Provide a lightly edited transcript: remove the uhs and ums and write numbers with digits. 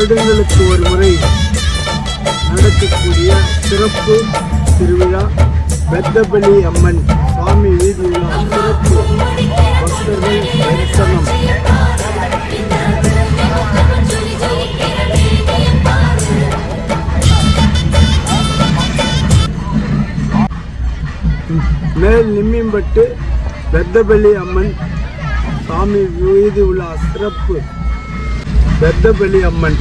வருடங்களுக்கு ஒரு முறை நடக்கக்கூடிய சிறப்பு திருவிழா பெத்தபலி அம்மன் சுவாமி வீதி உலா சிறப்பு பக்தர்கள் தரிசனம். மேல் நிம்மிம்பட்டு பெத்தபலி அம்மன் சாமி வீதி உலா சிறப்பு பெத்தபலி அம்மன்